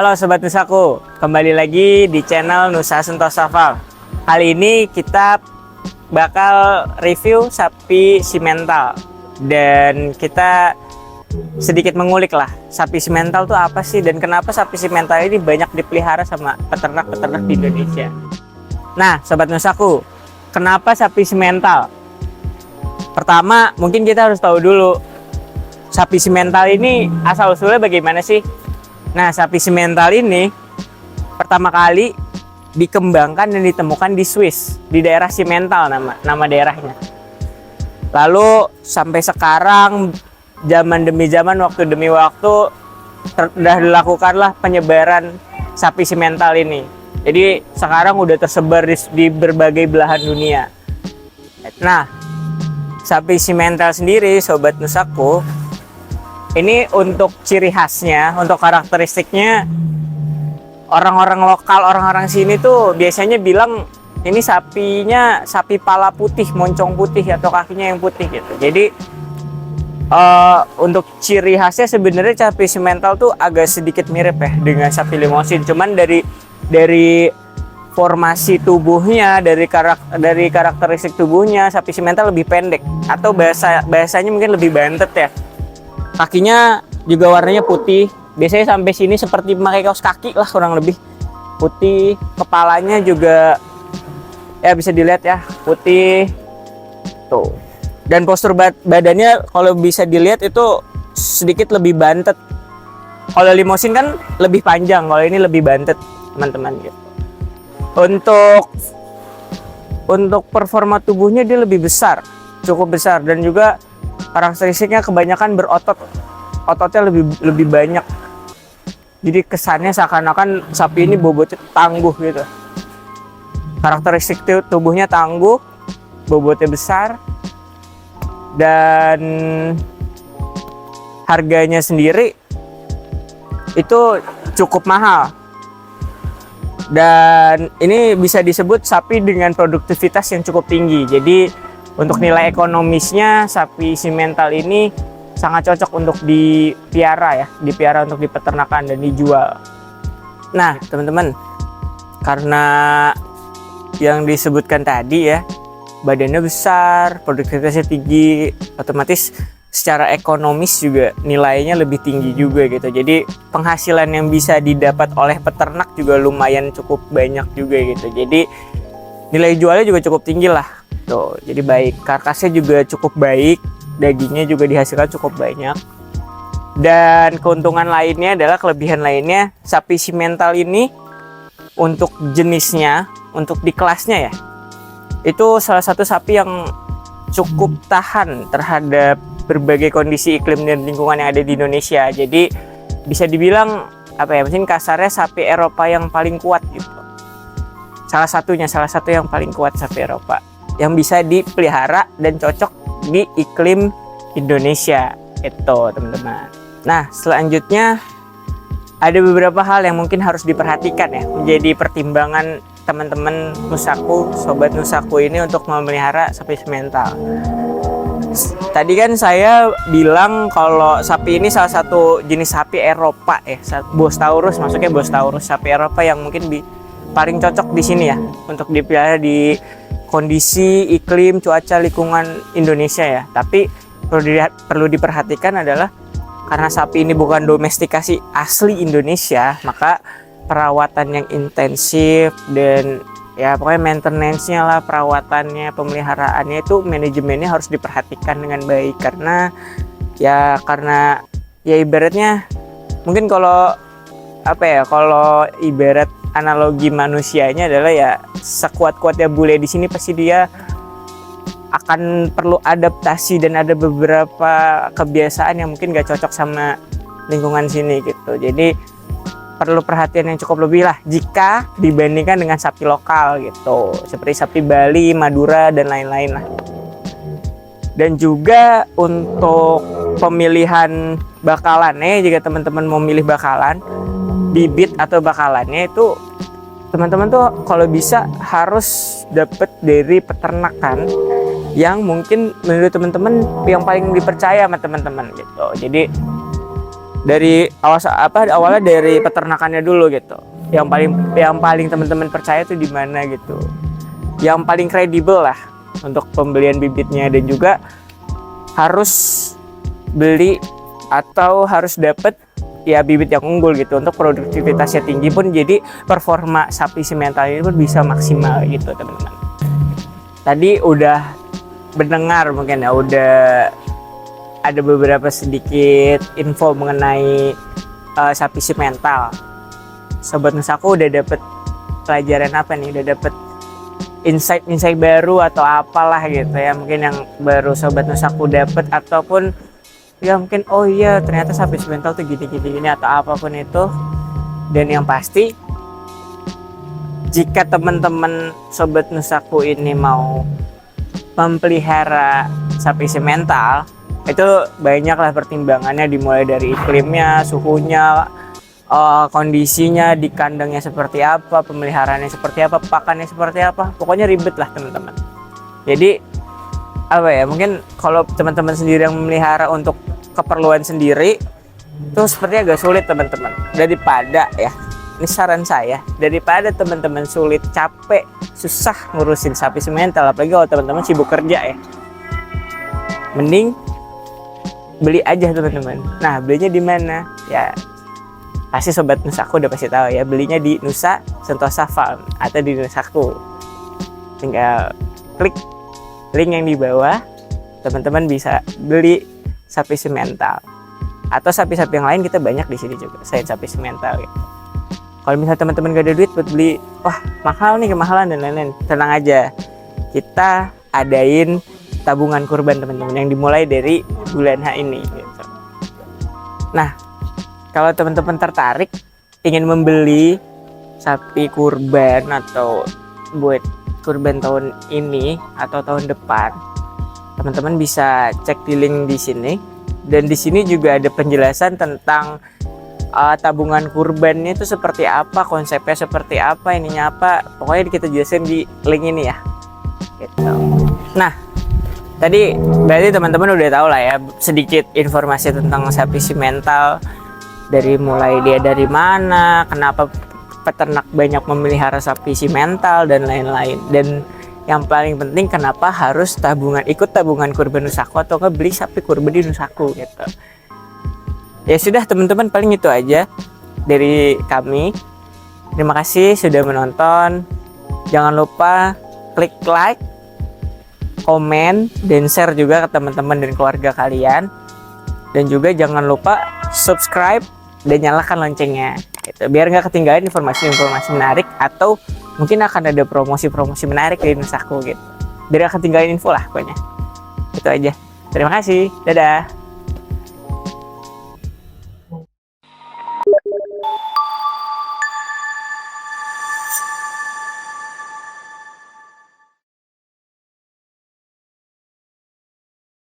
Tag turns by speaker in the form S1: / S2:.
S1: Halo Sobat Nusaku, kembali lagi di channel Nusa Sentosa Farm. Kali ini kita bakal review sapi simental. Dan kita sedikit mengulik lah, sapi simental itu apa sih dan kenapa sapi simental ini banyak dipelihara sama peternak-peternak di Indonesia. Nah Sobat Nusaku, kenapa sapi simental? Pertama, mungkin kita harus tahu dulu sapi simental ini asal-usulnya bagaimana sih? Nah, sapi simental ini pertama kali dikembangkan dan ditemukan di Swiss, di daerah Simental nama daerahnya. Lalu sampai sekarang zaman demi zaman, waktu demi waktu sudah dilakukanlah penyebaran sapi simental ini. Jadi sekarang udah tersebar di berbagai belahan dunia. Nah, sapi simental sendiri Sobat Nusaku, ini untuk ciri khasnya, untuk karakteristiknya, orang-orang lokal, orang-orang sini tuh biasanya bilang ini sapinya sapi pala putih, moncong putih atau kakinya yang putih gitu. Jadi untuk ciri khasnya sebenarnya sapi simental tuh agak sedikit mirip ya dengan sapi limosin. Cuman dari formasi tubuhnya, dari karakteristik tubuhnya, sapi simental lebih pendek atau bahasanya mungkin lebih bantet ya. Kakinya juga warnanya putih, biasanya sampai sini seperti memakai kaos kaki lah, kurang lebih putih. Kepalanya juga ya bisa dilihat ya, putih tuh. Dan postur badannya kalau bisa dilihat itu sedikit lebih bantet. Kalau limosin kan lebih panjang, kalau ini lebih bantet teman-teman gitu. Untuk performa tubuhnya dia lebih besar, cukup besar, dan juga karakteristiknya kebanyakan berotot, ototnya lebih banyak. Jadi kesannya seakan-akan sapi ini bobotnya tangguh gitu. Karakteristik tubuhnya tangguh, bobotnya besar, dan harganya sendiri itu cukup mahal. Dan ini bisa disebut sapi dengan produktivitas yang cukup tinggi. Jadi untuk nilai ekonomisnya sapi simental ini sangat cocok untuk dipiara ya, dipiara untuk di peternakan dan dijual. Nah teman-teman, karena yang disebutkan tadi ya, badannya besar, produktivitasnya tinggi, otomatis secara ekonomis juga nilainya lebih tinggi juga gitu. Jadi penghasilan yang bisa didapat oleh peternak juga lumayan cukup banyak juga gitu. Jadi nilai jualnya juga cukup tinggi lah. Tuh, jadi baik, karkasnya juga cukup baik, dagingnya juga dihasilkan cukup banyak. Dan keuntungan lainnya adalah, kelebihan lainnya, sapi simental ini untuk jenisnya, untuk di kelasnya ya, itu salah satu sapi yang cukup tahan terhadap berbagai kondisi iklim dan lingkungan yang ada di Indonesia. Jadi bisa dibilang apa ya, mungkin kasarnya sapi Eropa yang paling kuat gitu. Salah satu yang paling kuat sapi Eropa yang bisa dipelihara dan cocok di iklim Indonesia itu teman-teman. Nah selanjutnya ada beberapa hal yang mungkin harus diperhatikan ya, menjadi pertimbangan teman-teman Nusaku, Sobat Nusaku ini untuk memelihara sapi simental. Tadi kan saya bilang kalau sapi ini salah satu jenis sapi Eropa ya, Bos Taurus, maksudnya Bos Taurus, sapi Eropa yang mungkin paling cocok di sini ya untuk dipelihara di kondisi iklim, cuaca, lingkungan Indonesia ya. Tapi perlu diperhatikan adalah karena sapi ini bukan domestikasi asli Indonesia, maka perawatan yang intensif dan ya pokoknya maintenance-nya lah, perawatannya, pemeliharaannya itu manajemennya harus diperhatikan dengan baik. Karena ya ibaratnya mungkin kalau ibarat analogi manusianya adalah ya, sekuat-kuatnya bule di sini pasti dia akan perlu adaptasi dan ada beberapa kebiasaan yang mungkin gak cocok sama lingkungan sini gitu. Jadi perlu perhatian yang cukup lebih lah jika dibandingkan dengan sapi lokal gitu, seperti sapi Bali, Madura dan lain-lain lah. Dan juga untuk pemilihan bakalannya, jika teman-teman mau milih bakalan, bibit atau bakalannya itu teman-teman tuh kalau bisa harus dapat dari peternakan yang mungkin menurut teman-teman yang paling dipercaya sama teman-teman gitu. Jadi dari awalnya dari peternakannya dulu gitu. Yang paling teman-teman percaya tuh di mana gitu. Yang paling kredibel lah untuk pembelian bibitnya, dan juga harus beli atau harus dapat ya bibit yang unggul gitu untuk produktivitasnya tinggi pun, jadi performa sapi simental ini pun bisa maksimal gitu teman-teman. Tadi udah mendengar mungkin ya, udah ada beberapa sedikit info mengenai sapi simental. Sobat Nusaku udah dapet pelajaran apa nih? Udah dapet insight baru atau apalah gitu ya, mungkin yang baru Sobat Nusaku dapet, ataupun ya mungkin oh iya ternyata sapi simental tuh gini atau apapun itu. Dan yang pasti, jika teman-teman Sobat Nusaku ini mau memelihara sapi simental, itu banyaklah pertimbangannya, dimulai dari iklimnya, suhunya, kondisinya di kandangnya seperti apa, pemeliharaannya seperti apa, pakannya seperti apa, pokoknya ribet lah teman-teman. Jadi apa ya, mungkin kalau teman-teman sendiri yang memelihara untuk keperluan sendiri itu sepertinya agak sulit teman-teman. Daripada ya, ini saran saya, daripada teman-teman sulit, capek, susah ngurusin sapi simental, apalagi kalau teman-teman sibuk kerja ya, mending beli aja teman-teman. Nah, belinya di mana? Ya pasti Sobat Nusaku udah pasti tahu ya, belinya di Nusa Sentosa Farm atau di Nusaku. Tinggal klik link yang di bawah, teman-teman bisa beli sapi simental. Atau sapi-sapi yang lain kita banyak di sini juga, selain sapi simental gitu. Kalau misalnya teman-teman gak ada duit buat beli, wah mahal nih, kemahalan dan lain-lain, tenang aja, kita adain tabungan kurban teman-teman yang dimulai dari bulan H ini gitu. Nah, kalau teman-teman tertarik ingin membeli sapi kurban atau buat kurban tahun ini atau tahun depan, teman-teman bisa cek di link di sini. Dan di sini juga ada penjelasan tentang tabungan kurbannya itu seperti apa, konsepnya seperti apa, ininya apa. Pokoknya kita jelasin di link ini ya. Gitu. Nah, tadi berarti teman-teman udah tahu lah ya sedikit informasi tentang sapi simental, dari mulai dia dari mana, kenapa peternak banyak memelihara sapi simental dan lain-lain. Dan yang paling penting, kenapa harus ikut tabungan kurban Nusaku atau beli sapi kurban di Nusaku gitu. Ya sudah teman-teman, paling itu aja dari kami. Terima kasih sudah menonton. Jangan lupa klik like, komen, dan share juga ke teman-teman dan keluarga kalian. Dan juga jangan lupa subscribe dan nyalakan loncengnya gitu, biar nggak ketinggalan informasi-informasi menarik, atau mungkin akan ada promosi-promosi menarik dari Nusaku gitu, biar nggak ketinggalan info lah pokoknya. Itu aja, terima kasih, dadah.